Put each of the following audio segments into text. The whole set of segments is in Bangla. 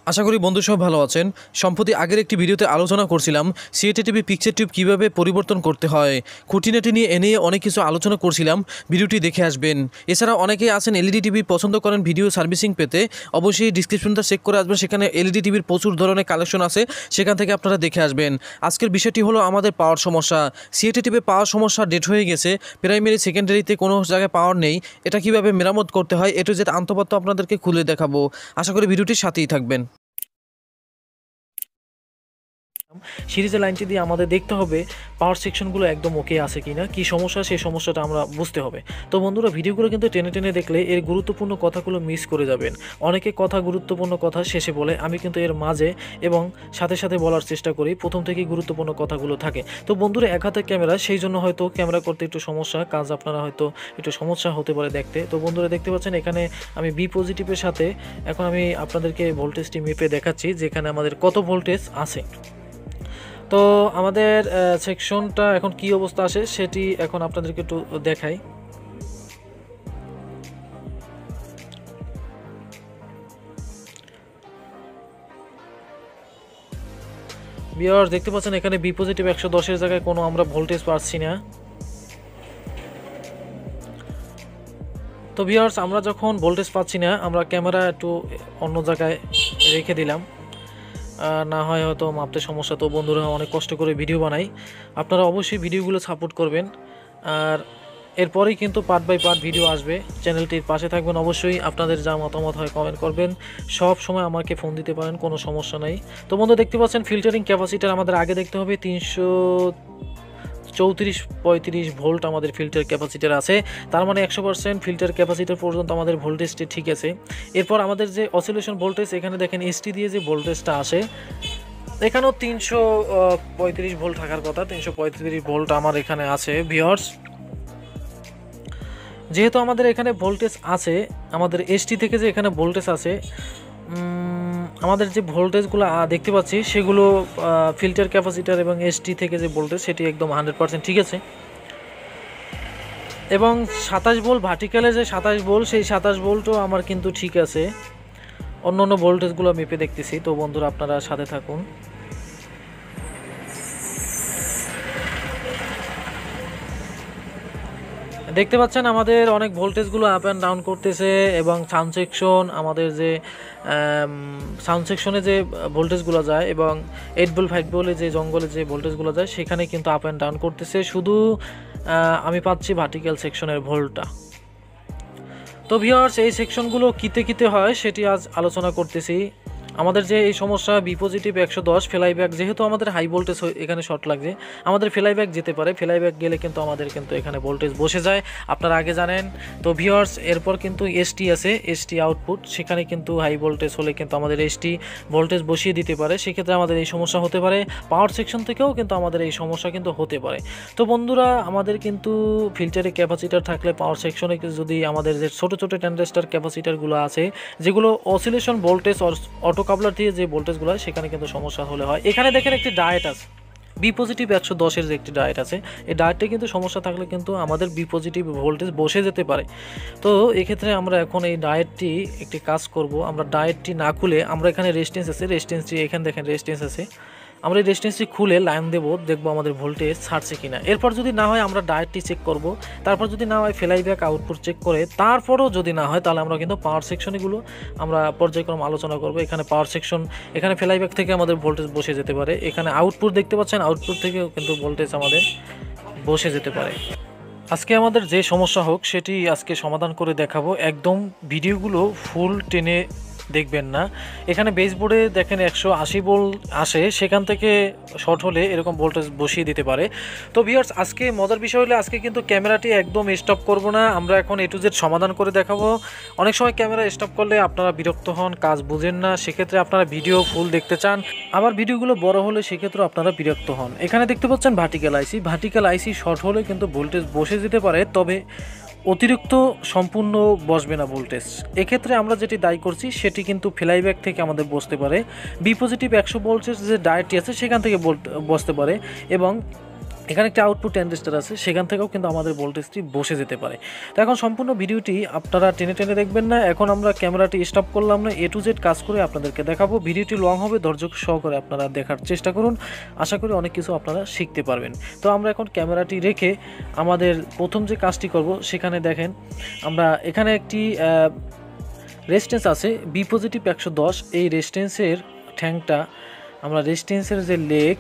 আশা করি বন্ধু সব ভালো আছেন। সম্প্রতি আগের একটি ভিডিওতে আলোচনা করছিলাম সিএটি টিভি পিকচার টিউব কীভাবে পরিবর্তন করতে হয়, খুঁটিনাটি নিয়ে অনেক কিছু আলোচনা করছিলাম। ভিডিওটি দেখে আসবেন। এছাড়া অনেকেই আছেন এলইডি টিভি পছন্দ করেন ভিডিও সার্ভিসিং পেতে, অবশ্যই ডিসক্রিপশনটা চেক করে আসবেন। সেখানে এলইডি টিভির প্রচুর ধরনের কালেকশন আছে, সেখান থেকে আপনারা দেখে আসবেন। আজকের বিষয়টি হলো আমাদের পাওয়ার সমস্যা। সিএটি টিভি পাওয়ার সমস্যা ডেট হয়ে গেছে, প্রাইমারি সেকেন্ডারিতে কোনো জায়গায় পাওয়ার নেই। এটা কীভাবে মেরামত করতে হয় এটু যে আন্তপাত্য আপনাদেরকে খুলে দেখাবো। আশা করি ভিডিওটির সাথেই থাকবেন। সিরিজের লাইনটি দিয়ে আমাদের দেখতে হবে পাওয়ার সেকশনগুলো একদম ওকে আছে কিনা, কি সমস্যা সেই সমস্যাটা আমরা বুঝতে হবে। তো বন্ধুরা, ভিডিওগুলো কিন্তু টেনে টেনে দেখলে এর গুরুত্বপূর্ণ কথাগুলো মিস করে যাবেন। অনেকে গুরুত্বপূর্ণ কথা শেষে বলে, আমি কিন্তু এর মাঝে এবং সাথে সাথে বলার চেষ্টা করি, প্রথম থেকেই গুরুত্বপূর্ণ কথাগুলো থাকে। তো বন্ধুরা, এক হাতে ক্যামেরা, সেই জন্য হয়তো ক্যামেরা করতে একটু সমস্যা, কাজ আপনারা হয়তো একটু সমস্যা হতে পারে দেখতে। তো বন্ধুরা, দেখতে পাচ্ছেন এখানে আমি বি পজিটিভের সাথে এখন আমি আপনাদেরকে ভোল্টেজটি মেপে দেখাচ্ছি যেখানে আমাদের কত ভোল্টেজ আছে। তো আমাদের সেকশনটা এখন কি অবস্থা আসে সেটি এখন আপনাদেরকে একটু দেখাই। ভিউয়ার্স, দেখতে পাচ্ছেন এখানে বি পজিটিভ 110 জায়গায় কোনো আমরা ভোল্টেজ পাচ্ছি না। তো ভিউয়ার্স, আমরা যখন ভোল্টেজ পাচ্ছি না, আমরা ক্যামেরা একটু অন্য জায়গায় রেখে দিলাম, না হয় হয়তো মাপতে সমস্যা। তো বন্ধুরা, অনেক কষ্ট করে ভিডিও বানাই, আপনারা অবশ্যই ভিডিওগুলো সাপোর্ট করবেন। আর এরপরেই কিন্তু পার্ট বাই পার্ট ভিডিও আসবে, চ্যানেলটির পাশে থাকবেন। অবশ্যই আপনাদের যা মতামত হয় কমেন্ট করবেন, সব সময় আমাকে ফোন দিতে পারেন, কোনো সমস্যা নেই। তো বন্ধু, দেখতে পাচ্ছেন ফিল্টারিং ক্যাপাসিটার আমাদের আগে দেখতে হবে 334-35 ভোল্ট আমাদের ফিল্টার ক্যাপাসিটার আছে। তার মানে 100% ফিল্টার ক্যাপাসিটার পর্যন্ত আমাদের ভোল্টেজটি ঠিক আছে। এরপর আমাদের যে অসিলেশন ভোল্টেজ, এখানে দেখেন এসটি দিয়ে যে ভোল্টেজটা আসে, এখানেও 335 ভোল্ট থাকার কথা। 335 ভোল্ট আমার এখানে আছে। ভিউয়ার্স, যেহেতু আমাদের এখানে ভোল্টেজ আছে, আমাদের এসটি থেকে যে এখানে ভোল্টেজ আছে, আমাদের যে ভোল্টেজগুলো দেখতে পাচ্ছি সেগুলো ফিল্টার ক্যাপাসিটার এবং এসটি থেকে যে ভোল্টেজ সেটি একদম 100% ঠিক আছে। এবং 27 ভোল্ট ভার্টিক্যালে যে 27 ভোল্ট, সেই 27 ভোল্টও আমার কিন্তু ঠিক আছে। অন্য অন্য ভোল্টেজগুলো মেপে দেখতেছি। তো বন্ধুরা, আপনারা সাথে থাকুন। দেখতে পাচ্ছেন আমাদের অনেক ভোল্টেজগুলো আপ অ্যান্ড ডাউন করতেছে, এবং সাউন্ড সেকশন, আমাদের যে সাউন্ড সেকশনে যে ভোল্টেজগুলো যায় এবং 8 ভোল্ট 5 ভোল্টে যে জঙ্গলে যে ভোল্টেজগুলো যায় সেখানে কিন্তু আপ অ্যান্ড ডাউন করতেছে। শুধু আমি পাচ্ছি ভার্টিক্যাল সেকশনের ভোল্টটা। তো ভিউয়ার্স, এই সেকশনগুলো কিতে হয় সেটি আজ আলোচনা করতেছি। আমাদের যে এই সমস্যা বি পজিটিভ 110 ফ্লাইব্যাক, যেহেতু আমাদের হাই ভোল্টেজ এখানে শর্ট লাগছে, আমাদের ফ্লাইব্যাক যেতে পারে। ফ্লাইব্যাক গেলে কিন্তু আমাদের কিন্তু এখানে ভোল্টেজ বসে যায়, আপনারা আগে জানেন। তো ভিউয়ার্স, এরপর কিন্তু এসটি আছে, এসটি আউটপুট, সেখানে কিন্তু হাই ভোল্টেজ হলে কিন্তু আমাদের এসটি ভোল্টেজ বসিয়ে দিতে পারে, সেক্ষেত্রে আমাদের এই সমস্যা হতে পারে। পাওয়ার সেকশন থেকেও কিন্তু আমাদের এই সমস্যা কিন্তু হতে পারে। তো বন্ধুরা, আমাদের কিন্তু ফিল্টারে ক্যাপাসিটার থাকলে পাওয়ার সেকশনে যদি আমাদের যে ছোটো ছোটো ট্রানজিস্টর ক্যাপাসিটারগুলো আছে, যেগুলো অসিলেশন ভোল্টেজ অটো কাপলার দিয়ে যে ভোল্টেজগুলো হয়, সেখানে কিন্তু সমস্যা হলে হয়। এখানে দেখেন একটি ডায়েট আছে, বি পজিটিভ 110-এর যে একটি ডায়েট আছে, এই ডায়েটে কিন্তু সমস্যা থাকলে কিন্তু আমাদের বি পজিটিভ ভোল্টেজ বসে যেতে পারে। তো এক্ষেত্রে আমরা এখন এই ডায়েটটি একটি কাজ করব। আমরা ডায়েটটি না খুলে, আমরা এখানে রেজিস্ট্যান্স আছে, রেজিস্ট্যান্সটি এখানে দেখেন রেজিস্ট্যান্স আছে, আমরা এই রেজিস্ট্যান্সটি খুলে লাইন দেখবো আমাদের ভোল্টেজ ছাড়ছে কিনা। এরপর যদি না হয় আমরা ডায়েটটি চেক করব, তারপর যদি না হয় ফ্লাইব্যাক আউটপুট চেক করে, তারপরও যদি না হয় তাহলে আমরা কিন্তু পাওয়ার সেকশনগুলো আমরা পর্যায়ক্রমে আলোচনা করব। এখানে পাওয়ার সেকশন, এখানে ফ্লাইব্যাক থেকে আমাদের ভোল্টেজ বসে যেতে পারে। এখানে আউটপুট দেখতে পাচ্ছেন, আউটপুট থেকেও কিন্তু ভোল্টেজ আমাদের বসে যেতে পারে। আজকে আমাদের যে সমস্যা হোক সেটি আজকে সমাধান করে দেখাবো। একদম ভিডিওগুলো ফুল টেনে দেখবেন না। এখানে বেসবোর্ডে দেখেন 180 ভোল্ট আসে, সেখান থেকে শর্ট হলে এরকম ভোল্টেজ বসিয়ে দিতে পারে। তো ভিউয়ার্স, আজকে মজার বিষয় হলে আজকে কিন্তু ক্যামেরাটি একদম স্টপ করব না, আমরা এখন A to Z সমাধান করে দেখাবো। অনেক সময় ক্যামেরা স্টপ করলে আপনারা বিরক্ত হন, কাজ বুঝেন না, সেক্ষেত্রে আপনারা ভিডিও ফুল দেখতে চান। আবার ভিডিওগুলো বড় হলে সেক্ষেত্রে আপনারা বিরক্ত হন। এখানে দেখতে পাচ্ছেন ভার্টিক্যাল আইসি শর্ট হলে কিন্তু ভোল্টেজ বসে যেতে পারে, তবে অতিরিক্ত সম্পূর্ণ বসবে না ভোল্টেজ। এক্ষেত্রে আমরা যেটি দায়ী করছি সেটি কিন্তু ফ্লাইব্যাক থেকে আমাদের বসতে পারে। বি পজিটিভ 100 ভোল্টের যে ডায়েটটি আছে সেখান থেকে বসতে পারে, এবং এখানে একটা আউটপুট ট্রানজিস্টর আছে, সেখান থেকেও কিন্তু আমাদের ভোল্টেজটি বসে যেতে পারে। তো এখন সম্পূর্ণ ভিডিওটি আপনারা টেনে টেনে দেখবেন না। এখন আমরা ক্যামেরাটি স্টপ করলাম না, A to Z কাজ করে আপনাদেরকে দেখাবো। ভিডিওটি লং হবে, ধৈর্য সহকারে আপনারা দেখার চেষ্টা করুন, আশা করি অনেক কিছু আপনারা শিখতে পারবেন। তো আমরা এখন ক্যামেরাটি রেখে আমাদের প্রথম যে কাজটি করব, সেখানে দেখেন আমরা এখানে একটি রেজিস্ট্যান্স আছে বি পজিটিভ 110। এই রেজিস্ট্যান্সের ঠ্যাংটা আমরা রেজিস্ট্যান্সের যে লেগ,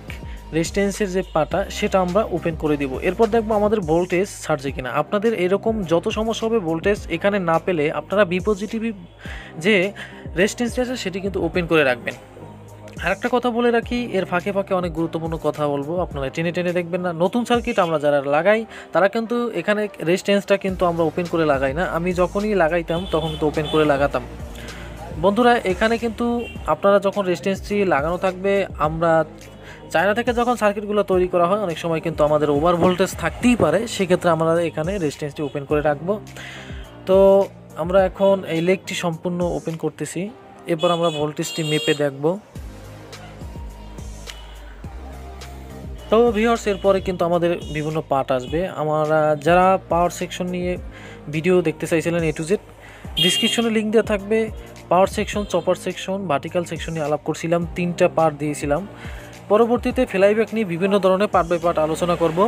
রেজিস্ট্যান্সের যে পাটা, সেটা আমরা ওপেন করে দিব। এরপর দেখবো আমাদের ভোল্টেজ ছাড়ছে কিনা। আপনাদের এরকম যত সমস্যা হবে ভোল্টেজ এখানে না পেলে আপনারা বি পজিটিভ যে রেজিস্ট্যান্সটা আছে সেটি কিন্তু ওপেন করে রাখবেন। আর একটা কথা বলে রাখি, এর ফাঁকে ফাঁকে অনেক গুরুত্বপূর্ণ কথা বলবো, আপনারা টেনে টেনে দেখবেন না। নতুন সার্কিট আমরা যারা লাগাই তারা কিন্তু এখানে রেজিস্ট্যান্সটা কিন্তু আমরা ওপেন করে লাগাই না। আমি যখনই লাগাইতাম তখন তো ওপেন করে লাগাতাম। বন্ধুরা, এখানে কিন্তু আপনারা যখন রেজিস্ট্যান্সটি লাগানো থাকবে, আমরা চায়না থেকে যখন সার্কিটগুলো তৈরি করা হয় অনেক সময় কিন্তু আমাদের ওভার ভোল্টেজ থাকতেই পারে, সেক্ষেত্রে আমরা এখানে রেজিস্ট্যান্সটি ওপেন করে রাখবো। তো আমরা এখন এই লেগটি সম্পূর্ণ ওপেন করতেছি, এরপর আমরা ভোল্টেজটি মেপে দেখব। তো ভিউয়ার্স, এরপরে কিন্তু আমাদের বিভিন্ন পার্ট আসবে। আমরা যারা পাওয়ার সেকশন নিয়ে ভিডিও দেখতে চাইছিলেন A to Z, ডিসক্রিপশনে লিঙ্ক দেওয়া থাকবে। Power section, chopper section, vertical section নিয়ে আলাপ করছিলাম, 3টা পার্ট দিয়েছিলাম। পরবর্তীতে ফ্লাইব্যাক নিয়ে বিভিন্ন ধরনের পার্ট বাই পার্ট আলোচনা করব।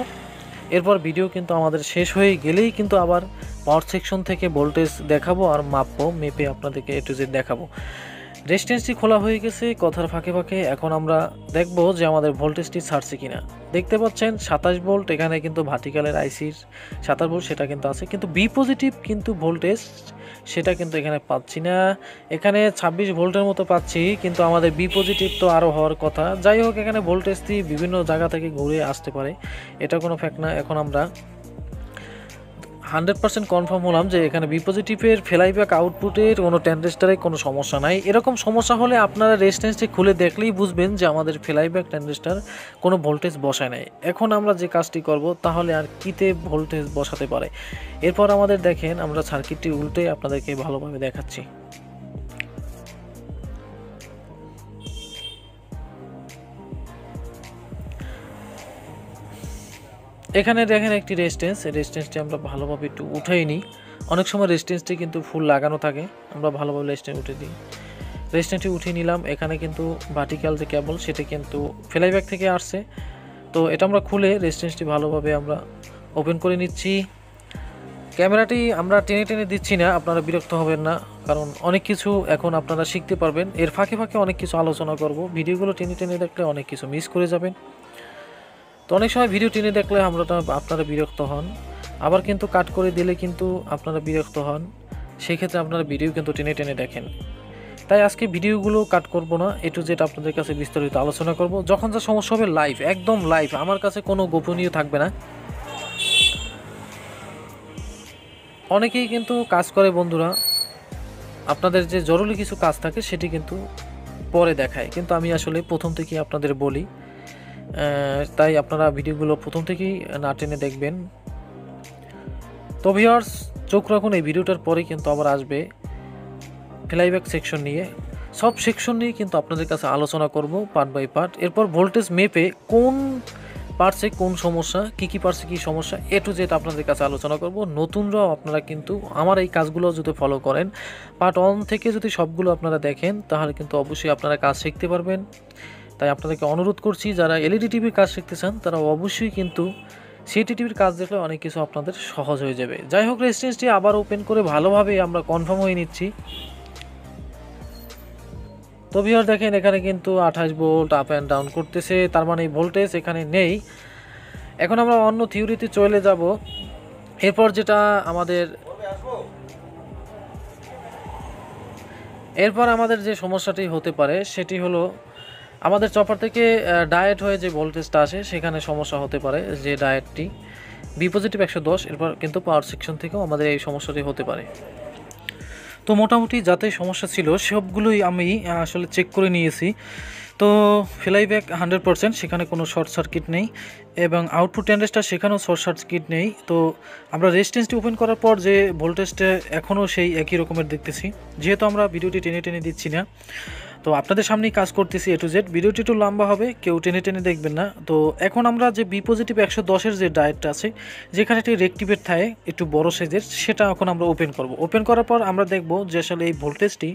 এরপর ভিডিও কিন্তু আমাদের শেষ হয়ে গেলেই কিন্তু আবার পাওয়ার সেকশন থেকে ভোল্টেজ দেখাবো আর মাপবো, মেপে আপনাদেরকে A to Z দেখাবো। রেজিস্ট্যান্সটি খোলা হয়ে গেছে কথার ফাঁকে ফাঁকে। এখন আমরা দেখব যে আমাদের ভোল্টেজটি ছাড়ছে কিনা। দেখতে পাচ্ছেন 27 ভোল্ট, এখানে কিন্তু ভার্টিক্যালের আইসির 27 ভোল্ট সেটা কিন্তু আছে, কিন্তু বি পজিটিভ কিন্তু ভোল্টেজ সেটা কিন্তু এখানে পাচ্ছি না। এখানে 26 ভোল্টের মতো পাচ্ছি, কিন্তু আমাদের বি পজিটিভ তো আরও হওয়ার কথা। যাই হোক, এখানে ভোল্টেজটি বিভিন্ন জায়গা থেকে ঘুরে আসতে পারে, এটা কোনো ফ্যাক্ট না। এখন আমরা 100% কনফার্ম হলাম যে এখানে বি পজিটিভের ফ্লাইব্যাক আউটপুটের কোনো ট্রানজিস্টরে কোনো সমস্যা নাই। এরকম সমস্যা হলে আপনারা রেজিস্ট্যান্সটি খুলে দেখলেই বুঝবেন যে আমাদের ফ্লাইব্যাক ট্রানজিস্টর কোনো ভোল্টেজ বসায় নাই। এখন আমরা যে কাজটি করব, তাহলে আর কিতে ভোল্টেজ বসাতে পারে। এরপর আমাদের দেখেন, আমরা সার্কিটটি উল্টে আপনাদেরকে ভালোভাবে দেখাচ্ছি। এখানে দেখেন একটি রেজিস্ট্যান্সটি আমরা ভালোভাবে একটু উঠাই নিই। অনেক সময় রেজিস্ট্যান্সটি কিন্তু ফুল লাগানো থাকে, আমরা ভালোভাবে রেজিস্ট্যান্স উঠে দিই। রেজিস্ট্যান্সটি উঠিয়ে নিলাম। এখানে কিন্তু ভার্টিক্যাল যে কেবল সেটা কিন্তু ফ্লাইব্যাক থেকে আসছে, তো এটা আমরা খুলে রেজিস্ট্যান্সটি ভালোভাবে আমরা ওপেন করে নিচ্ছি। ক্যামেরাটি আমরা টেনে টেনে দিচ্ছি না, আপনারা বিরক্ত হবেন না, কারণ অনেক কিছু এখন আপনারা শিখতে পারবেন। এর ফাঁকে ফাঁকে অনেক কিছু আলোচনা করব, ভিডিওগুলো টেনে টেনে দেখলে অনেক কিছু মিস করে যাবেন। তো অনেক সময় ভিডিও টেনে দেখলে আপনারা বিরক্ত হন, আবার কিন্তু কাট করে দিলে কিন্তু আপনারা বিরক্ত হন, সেই ক্ষেত্রে আপনারা ভিডিও কিন্তু টেনে টেনে দেখেন। তাই আজকে ভিডিওগুলো কাট করব না, A to Z আপনাদের কাছে বিস্তারিত আলোচনা করব। যখন যা সমস্যা হবে লাইভ, একদম লাইভ, আমার কাছে কোনো গোপনীয় থাকবে না। অনেকেই কিন্তু কাজ করে বন্ধুরা, আপনাদের যে জরুরি কিছু কাজ থাকে সেটি কিন্তু পরে দেখায়, কিন্তু আমি আসলে প্রথম থেকেই আপনাদের বলি, তাই আপনারা ভিডিওগুলো প্রথম থেকেই না টেনে দেখবেন। তো ভিউয়ার্স, চোখ রাখুন, এই ভিডিওটার পরে কিন্তু আবার আসবে ফ্লাইব্যাক সেকশন নিয়ে। সব সেকশন নিয়ে কিন্তু আপনাদের কাছে আলোচনা করব পার্ট বাই পার্ট। এরপর ভোল্টেজ মেপে কোন পার্টসে কোন সমস্যা, কী পার্টসে কী সমস্যা, A to Z আপনাদের কাছে আলোচনা করব। নতুনরাও আপনারা কিন্তু আমার এই কাজগুলো যদি ফলো করেন, পার্ট 1 থেকে যদি সবগুলো আপনারা দেখেন, তাহলে কিন্তু অবশ্যই আপনারা কাজ শিখতে পারবেন। তাই আপনাদেরকে অনুরোধ করছি, যারা এলইডি টিভির কাজ শিখতে চান তারা অবশ্যই কিন্তু সিটি টিভির কাজ দেখলে অনেক কিছু আপনাদের সহজ হয়ে যাবে। যাই হোক, রেজিস্ট্যান্সটি আবার ওপেন করে ভালোভাবে আমরা কনফার্ম হয়ে নিচ্ছি। তো ভিউয়ার দেখেন, এখানে কিন্তু 28 ভোল্ট আপ অ্যান্ড ডাউন করতেছে, তার মানে ভোল্টেজ এখানে নেই। এখন আমরা অন্য থিওরিতে চলে যাব। এরপর আমাদের যে সমস্যাটি হতে পারে সেটি হলো, আমাদের চপার থেকে ডায়েট হয়ে যে ভোল্টেজটা আসে সেখানে সমস্যা হতে পারে, যে ডায়েটটি বি পজিটিভ 110। এরপর কিন্তু পাওয়ার সেকশন থেকেও আমাদের এই সমস্যাটি হতে পারে। তো মোটামুটি যাতে সমস্যা ছিল সবগুলোই আমি আসলে চেক করে নিয়েছি। তো ফ্লাইব্যাক 100%, সেখানে কোনো শর্ট সার্কিট নেই, এবং আউটপুট ট্রানজিস্টর সেখানেও শর্ট সার্কিট নেই। তো আমরা রেজিস্ট্যান্সটি ওপেন করার পর যে ভোল্টেজটা এখনও সেই একই রকমের দেখতেছি, যেহেতু আমরা ভিডিওটি টেনে টেনে দিচ্ছি না। তো তো আপনাদের সামনেই কাজ করতেছি A to Z। ভিডিওটি একটু লম্বা হবে, কেউ টেনে টেনে দেখবেন না। তো এখন আমরা যে বি পজিটিভ 110-এর যে ডায়েটটা আছে, যেখানে একটি রেক্টিভেট থাকে একটু বড় সাইজের, সেটা এখন আমরা ওপেন করব। ওপেন করার পর আমরা দেখব যে আসলে এই ভোল্টেজটি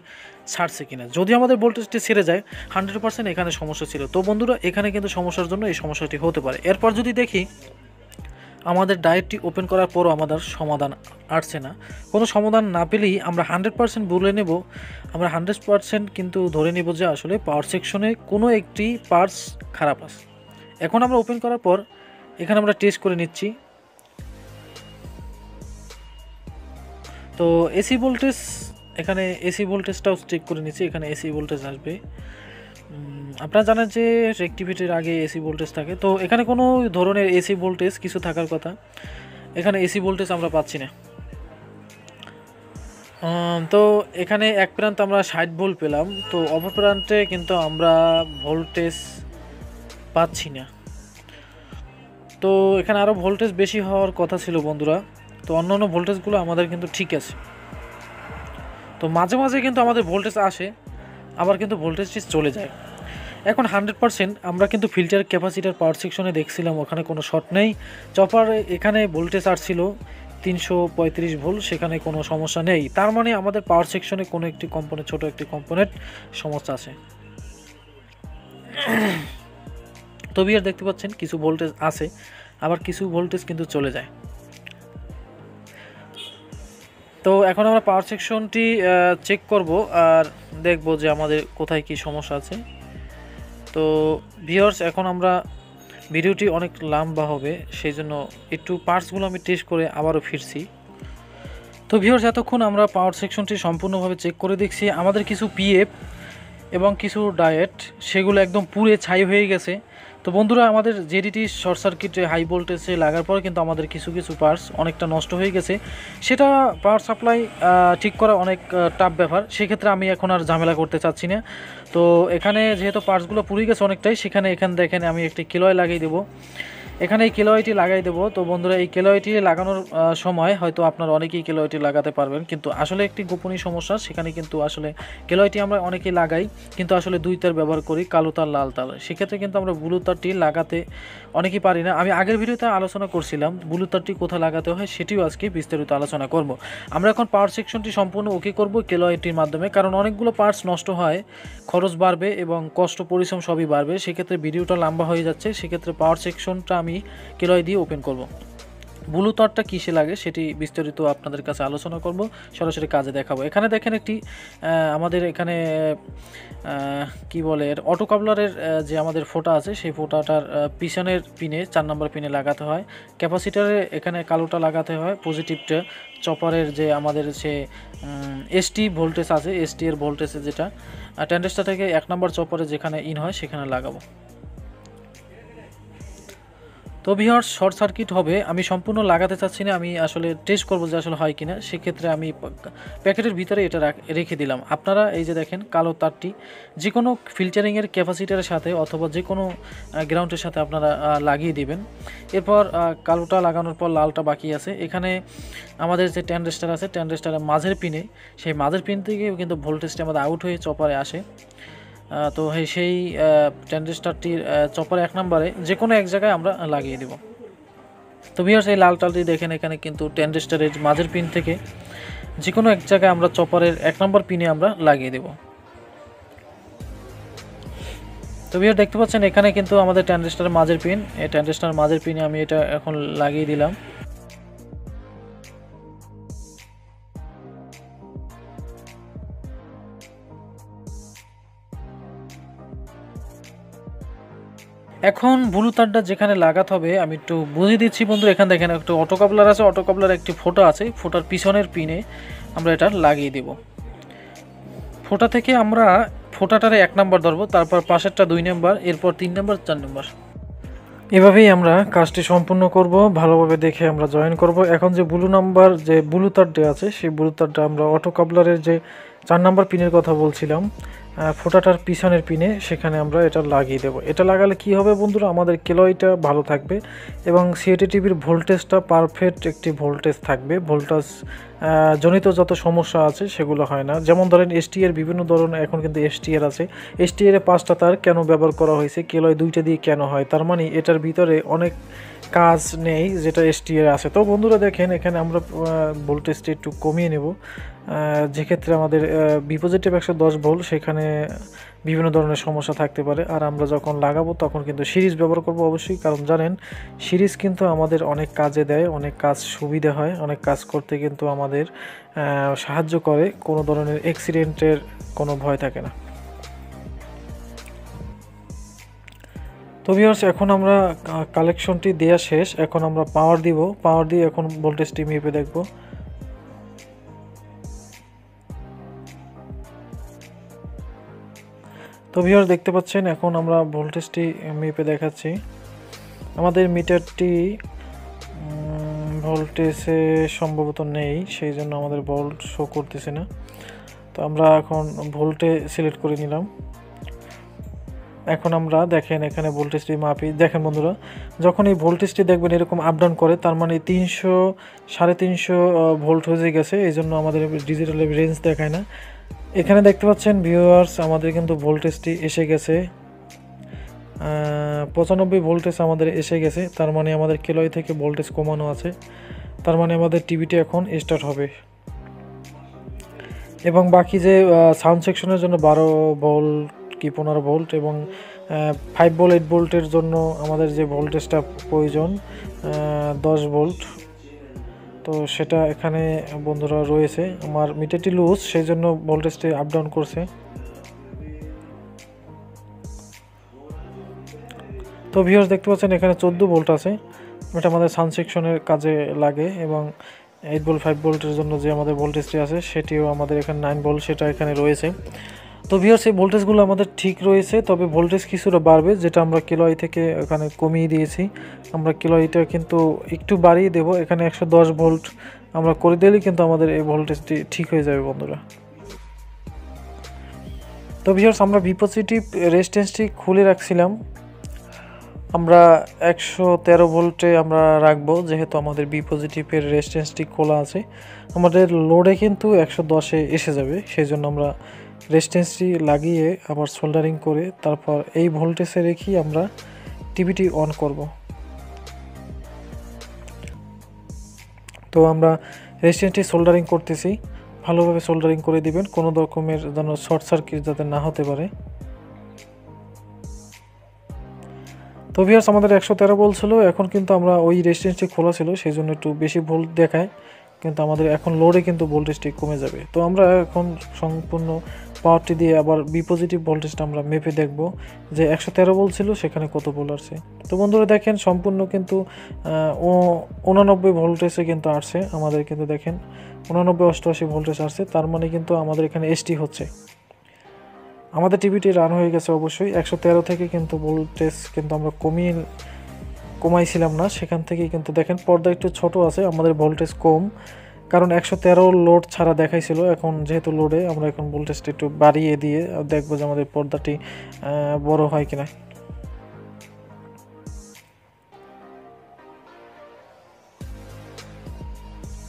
ছাড়ছে কিনা। যদি আমাদের ভোল্টেজটি ছেড়ে যায় 100% এখানে সমস্যা ছিল। তো বন্ধুরা, এখানে কিন্তু সমস্যার জন্য এই সমস্যাটি হতে পারে। এরপর যদি দেখি আমাদের ডায়েটটি ওপেন করার পরও আমাদের সমাধান আসছে না, কোনো সমাধান না পেলেই আমরা 100% বলে নেব, আমরা 100% কিন্তু ধরে নেব যে আসলে পাওয়ার সেকশনে কোনো একটি পার্টস খারাপ আছে। এখন আমরা ওপেন করার পর এখানে আমরা টেস্ট করে নিচ্ছি। তো এসি ভোল্টেজ, এখানে এসি ভোল্টেজটাও চেক করে নিচ্ছি, এখানে এসি ভোল্টেজ আসবে। আপনারা জানেন যে রেক্টিভেটের আগে এসি ভোল্টেজ থাকে, তো এখানে কোনো ধরনের এসি ভোল্টেজ কিছু থাকার কথা, এখানে এসি ভোল্টেজ আমরা পাচ্ছি না। তো এখানে এক প্রান্তে আমরা 60 ভোল্ট পেলাম, তো অপর প্রান্তে কিন্তু আমরা ভোল্টেজ পাচ্ছি না। তো এখানে আরও ভোল্টেজ বেশি হওয়ার কথা ছিল বন্ধুরা। তো অন্যান্য ভোল্টেজগুলো আমাদের কিন্তু ঠিক আছে। তো মাঝে মাঝে কিন্তু আমাদের ভোল্টেজ আসে, আবার কিন্তু ভোল্টেজটি চলে যায়। এখন 100% আমরা কিন্তু ফিল্টার ক্যাপাসিটার পাওয়ার সেকশনে দেখছিলাম, ওখানে কোনো শর্ট নেই। চপার এখানে ভোল্টেজ আসছিল 335 ভোল্ট, সেখানে কোনো সমস্যা নেই। তার মানে আমাদের পাওয়ার সেকশনে কোনো একটি কম্পোনেন্ট, ছোট একটি কম্পোনেন্ট সমস্যা আছে। তো ভিউয়ার দেখতে পাচ্ছেন কিছু ভোল্টেজ আছে, আবার কিছু ভোল্টেজ কিন্তু চলে যায়। তো এখন আমরা পাওয়ার সেকশনটি চেক করব আর দেখব যে আমাদের কোথায় কি সমস্যা আছে। তো ভিউয়ার্স, এখন আমরা ভিডিওটি অনেক লম্বা হবে, সেই জন্য একটু পার্টসগুলো আমি টেস্ট করে আবারও ফিরছি। তো ভিউয়ার্স, এতক্ষণ আমরা পাওয়ার সেকশনটি সম্পূর্ণভাবে চেক করে দেখছি। আমাদের কিছু পিএফ এবং কিছু ডায়েট সেগুলো একদম পুড়ে ছাই হয়ে গেছে। তো বন্ধুরা, আমাদের জেডিটি শর্ট সার্কিটে হাই ভোল্টেজে লাগার পর কিন্তু আমাদের কিছু কিছু পার্টস অনেকটা নষ্ট হয়ে গেছে। সেটা পাওয়ার সাপ্লাই ঠিক করা অনেক টাফ ব্যাপার, সেক্ষেত্রে আমি এখন আর ঝামেলা করতে চাচ্ছি না। তো এখানে যেহেতু পার্টসগুলো পুড়ে গেছে অনেকটাই, এখানে দেখেন আমি একটি কেলয় লাগিয়ে দেবো, এখানে এই কেলয়টি লাগাই দেবো। তো বন্ধুরা, এই কেলয়টি লাগানোর সময় হয়তো আপনারা অনেকেই কেলয়টি লাগাতে পারবেন, কিন্তু আসলে একটি গোপনীয় সমস্যা, সেখানে কিন্তু আসলে কেলয়টি আমরা অনেকেই লাগাই, কিন্তু আসলে দুই তার ব্যবহার করি, কালো তার লাল তার। সেক্ষেত্রে কিন্তু আমরা ব্লু তারটি লাগাতে অনেকেই পারি না। আমি আগের ভিডিওতে আলোচনা করছিলাম ব্লু তারটি কোথায় লাগাতে হয়, সেটিও আজকে বিস্তারিত আলোচনা করব। আমরা এখন পাওয়ার সেকশনটি সম্পূর্ণ ওকে করব কেলয়টির মাধ্যমে, কারণ অনেকগুলো পার্টস নষ্ট হয়, খরচ বাড়বে এবং কষ্ট পরিশ্রম সবই বাড়বে। সেক্ষেত্রে ভিডিওটা লম্বা হয়ে যাচ্ছে, সেক্ষেত্রে পাওয়ার সেকশনটা আমি কেলয় দিয়ে ওপেন করব। ব্লু তারটা কিসে লাগে সেটি বিস্তারিত আপনাদের কাছে আলোচনা করব, সরাসরি কাজে দেখাবো। এখানে দেখেন একটি আমাদের এখানে কি বলে অটো কাবলারের যে আমাদের ফোটা আছে, সেই ফোটাটার পিছনের পিনে 4 নম্বর পিনে লাগাতে হয়। ক্যাপাসিটারে এখানে কালোটা লাগাতে হয়, পজিটিভটা চপারের যে আমাদের সে এসটি ভোল্টেজ আছে, এসটি এর ভোল্টেজে যেটা ট্যান্ডেস্টার থেকে 1 নম্বর চপারে যেখানে ইন হয় সেখানে লাগাবো। তো ভিউয়ার্স, শর্ট সার্কিট হবে, আমি সম্পূর্ণ লাগাতে চাচ্ছি না, আমি আসলে টেস্ট করব যে আসলে হয় কিনা। সেক্ষেত্রে আমি প্যাকেটের ভিতরে এটা রেখে দিলাম। আপনারা এই যে দেখেন কালো তারটি যে কোনো ফিল্টারিংয়ের ক্যাপাসিটারের সাথে অথবা যে কোনো গ্রাউন্ডের সাথে আপনারা লাগিয়ে দিবেন। এরপর কালোটা লাগানোর পর লালটা বাকি আছে। এখানে আমাদের যে ট্যান্ডেস্টার আছে, ট্যান্ডেস্টারের মাঝের পিনে, সেই মাঝের পিন থেকে কিন্তু ভোল্টেজটা আমাদের আউট হয়ে চপারে আসে। তো সেই ট্যান্ডেস্টারটির চপার 1 নম্বরে যে কোনো এক জায়গায় আমরা লাগিয়ে দেব। তো ভিউয়ার্স, এই লাল টালটি দেখেন, এখানে কিন্তু ট্যান্ডেস্টারের মাঝের পিন থেকে যে কোনো এক জায়গায় আমরা চপারের 1 নম্বর পিনে আমরা লাগিয়ে দেব। তো ভিউয়ার দেখতে পাচ্ছেন এখানে কিন্তু আমাদের ট্যান্ডেস্টারের মাঝের পিন, এই ট্যান্ডেস্টারের মাঝের পিনে আমি এটা এখন লাগিয়ে দিলাম। এখন ব্লু তারটা যেখানে লাগাতে হবে আমি একটু বুঝিয়ে দিচ্ছি বন্ধু। এখানে দেখেন একটা অটো কাবলার আছে, অটো কাবলার একটি ফোটা আছে, ফোটার পিছনের পিনে আমরা এটা লাগিয়ে দেব। ফোটা থেকে আমরা ফোটাটারে 1 নম্বর ধরবো, তারপর পাশেরটা 2 নম্বর, এরপর 3 নম্বর, 4 নম্বর, এভাবেই আমরা কাজটি সম্পূর্ণ করব। ভালোভাবে দেখে আমরা জয়েন করব। এখন যে ব্লু নাম্বার যে ব্লু তারটা আছে, সেই ব্লু তারটা আমরা অটো কাবলারের যে 4 নম্বর পিনের কথা বলছিলাম, ফোটাটার পিছনের পিনে সেখানে আমরা এটা লাগিয়ে দেব। এটা লাগালে কি হবে বন্ধুরা, আমাদের কেলয়টা ভালো থাকবে এবং সিএটি টিভির ভোল্টেজটা পারফেক্ট একটি ভোল্টেজ থাকবে। ভোল্টেজ জনিত যত সমস্যা আছে সেগুলো হয় না। যেমন ধরেন এসটি এর বিভিন্ন ধরনের এখন কিন্তু এসটি এর আছে, এসটি এর 5টা তার কেন ব্যবহার করা হয়েছে, কেলয় 2টা দিয়ে কেন হয়, তার মানে এটার ভিতরে অনেক কাজ নেই যেটা এসটি এর আছে। তো বন্ধুরা দেখেন এখানে আমরা ভোল্টেজটা একটু কমিয়ে নেব, যেক্ষেত্রে আমাদের বি পজিটিভ 110 ভোল্ট, সেখানে বিভিন্ন ধরনের সমস্যা থাকতে পারে। আর আমরা যখন লাগাবো তখন কিন্তু সিরিজ ব্যবহার করব অবশ্যই, কারণ জানেন সিরিজ কিন্তু আমাদের অনেক কাজে দেয়, অনেক কাজ সুবিধা হয়, অনেক কাজ করতে কিন্তু আমাদের সাহায্য করে, কোনো ধরনের অ্যাক্সিডেন্টের কোনো ভয় থাকে না। তো ভিউয়ার্স এখন আমরা কালেকশনটি দেওয়া শেষ, এখন আমরা পাওয়ার দিব, পাওয়ার দিয়ে এখন ভোল্টেজটি মেপে দেখব। তো ভিউয়ার্স দেখতে পাচ্ছেন এখন আমরা ভোল্টেজটি মেপে দেখাচ্ছি। আমাদের মিটারটি ভোল্টেজে সম্ভবত নেই, সেই জন্য আমাদের ভোল্ট শো করতেছে না। তো আমরা এখন ভোল্টে সিলেক্ট করে নিলাম। এখন আমরা দেখেন এখানে ভোল্টেজটি মাপি। দেখেন বন্ধুরা, যখন এই ভোল্টেজটি দেখবেন এরকম আপ ডাউন করে, তার মানে 300 350 ভোল্ট হয়ে গেছে, এই জন্য আমাদের ডিজিটাল রেঞ্জ দেখায় না। এখানে দেখতে পাচ্ছেন ভিউয়ার্স আমাদের কিন্তু ভোল্টেজটি এসে গেছে 95 ভোল্টেজ আমাদের এসে গেছে, তার মানে আমাদের কেলয় থেকে ভোল্টেজ কমানো আছে, তার মানে আমাদের টিভিটি এখন স্টার্ট হবে। এবং বাকি যে সাউন্ড সেকশনের জন্য 12 ভোল্ট কি 15 ভোল্ট এবং 5 ভোল্ট 8 ভোল্টের জন্য আমাদের যে ভোল্টেজটা প্রয়োজন 10 ভোল্ট, তো সেটা এখানে বন্ধুরা রয়েছে। আমার মিটারটি লুজ, সেই জন্য ভোল্টেজটি আপ ডাউন করছে। তো ভিউয়ার্স দেখতে পাচ্ছেন এখানে 14 ভোল্ট আছে, এটা আমাদের সাউন্ড সেকশনের কাজে লাগে। এবং 8 ভোল্ট 5 ভোল্টের জন্য যে আমাদের ভোল্টেজটি আছে সেটিও আমাদের এখানে 9 ভোল্ট, সেটা এখানে রয়েছে। তো ভিউয়ার্স এই ভোল্টেজগুলো আমাদের ঠিক রয়েছে, তবে ভোল্টেজ কিছুটা বাড়বে, যেটা আমরা কেলয় থেকে এখানে কমিয়ে দিয়েছি। আমরা কেলয়টা কিন্তু একটু বাড়িয়ে দেব, এখানে 110 ভোল্ট আমরা করে দিলেই কিন্তু আমাদের এই ভোল্টেজটি ঠিক হয়ে যাবে বন্ধুরা। তো ভিউয়ার্স আমরা ভি পজিটিভ রেজিস্ট্যান্সটি খুলে রাখছিলাম, আমরা 113 ভোল্টে আমরা রাখবো, যেহেতু আমাদের বি পজিটিভের রেজিস্ট্যান্সটি খোলা আছে। আমাদের লোডে কিন্তু 110-এ এসে যাবে, সেই জন্য আমরা রেজিস্ট্যান্সটি লাগিয়ে আবার সোল্ডারিং করে তারপর এই ভোল্টেজে রেখেই আমরা টিভিটি অন করব। তো আমরা রেজিস্ট্যান্সটি সোল্ডারিং করতেছি, ভালোভাবে সোল্ডারিং করে দিবেন, কোনো রকমের যেন শর্ট সার্কিট যাতে না হতে পারে। তো ভিউয়ার্স আমাদের 113 ভোল্ট ছিল, এখন কিন্তু আমরা ওই রেজিস্ট্যান্সটি খোলা ছিল সেই জন্য একটু বেশি ভোল্ট দেখায়, কিন্তু আমাদের এখন লোডে কিন্তু ভোল্টেজটি কমে যাবে। তো আমরা এখন সম্পূর্ণ পাওয়ারটি দিয়ে আবার বি পজিটিভ ভোল্টেজটা আমরা মেপে দেখব যে 113 ভোল্ট ছিল সেখানে কত ভোল্ট আসছে। তো বন্ধুরা দেখেন সম্পূর্ণ কিন্তু 89 ভোল্টেজে কিন্তু আসছে আমাদের, কিন্তু দেখেন 89-88 ভোল্টেজ আসছে, তার মানে কিন্তু আমাদের এখানে এসটি হচ্ছে। আমাদের টিভিটি রান হয়ে গেছে অবশ্যই। 113 থেকে কিন্তু ভোল্টেজ কিন্তু আমরা কমাইছিলাম না, সেখান থেকেই কিন্তু দেখেন পর্দা একটু ছোট আছে, আমাদের ভোল্টেজ কম, কারণ 113 লোড ছাড়া দেখাইছিল। এখন যেহেতু লোডে আমরা এখন ভোল্টেজটা একটু বাড়িয়ে দিয়ে দেখবো যে আমাদের পর্দাটি বড় হয় কিনা।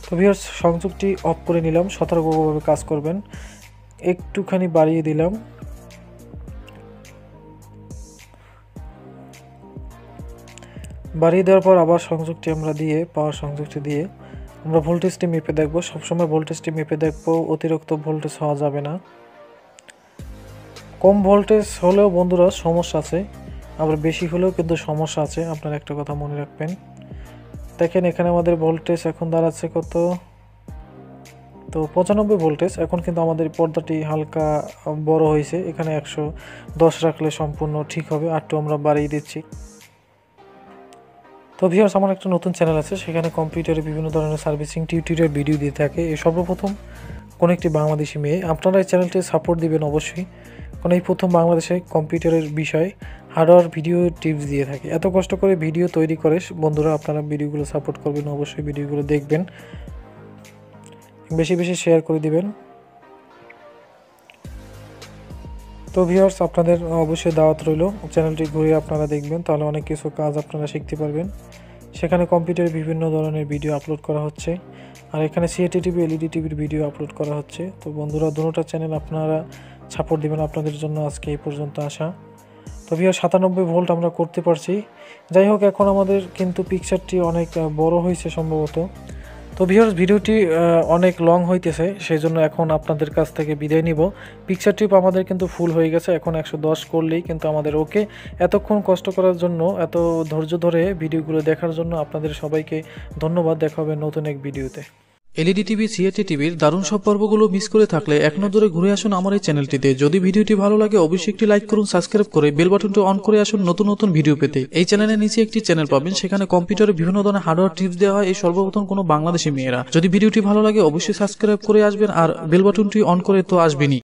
তো ভিউয়ার্স সংযোগটি অফ করে নিলাম, সতর্কভাবে কাজ করবেন, একটুখানি বাড়িয়ে দিলাম। বাড়িয়ে দেওয়ার পর আবার সংযোগটি আমরা দিয়ে পাওয়ার সংযোগটি দিয়ে আমরা ভোল্টেজটি মেপে দেখব। সবসময় ভোল্টেজটি মেপে দেখব, অতিরিক্ত ভোল্টেজ হওয়া যাবে না। কম ভোল্টেজ হলেও বন্ধুরা সমস্যা আছে, আবার বেশি হলেও কিন্তু সমস্যা আছে, আপনারা একটা কথা মনে রাখবেন। দেখেন এখানে আমাদের ভোল্টেজ এখন দাঁড়াচ্ছে কত, তো 95 ভোল্টেজ। এখন কিন্তু আমাদের পর্দাটি হালকা বড় হয়েছে, এখানে 110 রাখলে সম্পূর্ণ ঠিক হবে, আরটু আমরা বাড়িয়ে দিচ্ছি। তো ভিউয়ার্স আমার একটা নতুন চ্যানেল আছে, সেখানে কম্পিউটারে বিভিন্ন ধরনের সার্ভিসিং টিউটোরিয়াল ভিডিও দিয়ে থাকে। এই সর্বপ্রথম কোনো একটি বাংলাদেশি মেয়ে, আপনারা এই চ্যানেলটি সাপোর্ট দিবেন অবশ্যই, কারণ এই প্রথম বাংলাদেশে কম্পিউটারের বিষয় হার্ডওয়্যার ভিডিও টিপস দিয়ে থাকে। এত কষ্ট করে ভিডিও তৈরি করে বন্ধুরা, আপনারা ভিডিওগুলো সাপোর্ট করবেন, অবশ্যই ভিডিওগুলো দেখবেন, বেশি বেশি শেয়ার করে দিবেন। তো ভিউয়ার্স, আপনাদের অবশ্যই দাওয়াত রইল, চ্যানেলটি ঘুরে আপনারা দেখবেন, তাহলে অনেক কিছু কাজ আপনারা শিখতে পারবেন। সেখানে কম্পিউটারে বিভিন্ন ধরনের ভিডিও আপলোড করা হচ্ছে, আর এখানে সিএটি টিভি, এলইডি টিভির ভিডিও আপলোড করা হচ্ছে। তো বন্ধুরা, দুটোটা চ্যানেল আপনারা সাপোর্ট দিবেন, আপনাদের জন্য আজকে এই পর্যন্ত আসা। তো ভিউয়ার্স, 97 ভোল্ট আমরা করতে পারছি। যাই হোক, এখন আমাদের কিন্তু পিকচারটি অনেক বড় হয়েছে সম্ভবত। তো ভিউয়ার্স, ভিডিওটি অনেক লং হইতেছে, সেই জন্য এখন আপনাদের কাছ থেকে বিদায় নিব। পিকচার টিপ আমাদের কিন্তু ফুল হয়ে গেছে, এখন 110 করলেই কিন্তু আমাদের ওকে। এতক্ষণ কষ্ট করার জন্য, এত ধৈর্য ধরে ভিডিওগুলো দেখার জন্য আপনাদের সবাইকে ধন্যবাদ। দেখা হবে নতুন এক ভিডিওতে। এলইডি টিভি, সিএটি টিভির দারুণ সব পর্বগুলো মিস করে থাকলে এক নজরে ঘুরে আসুন আমার এই চ্যানেলটিতে। যদি ভিডিওটি ভালো লাগে অবশ্যই একটি লাইক করুন, সাবস্ক্রাইব করে বেল বাটনটি অন করে আসুন নতুন নতুন ভিডিও পেতে। এই চ্যানেলের নিচে একটি চ্যানেল পাবেন, সেখানে কম্পিউটারে বিভিন্ন ধরনের হার্ডওয়্যার টিপস দেওয়া হয় এই সর্বপ্রথম কোনো বাংলাদেশি মেয়েরা। যদি ভিডিওটি ভালো লাগে অবশ্যই সাবস্ক্রাইব করে আসবেন, আর বেল বাটনটি অন করে তো আসবেনই।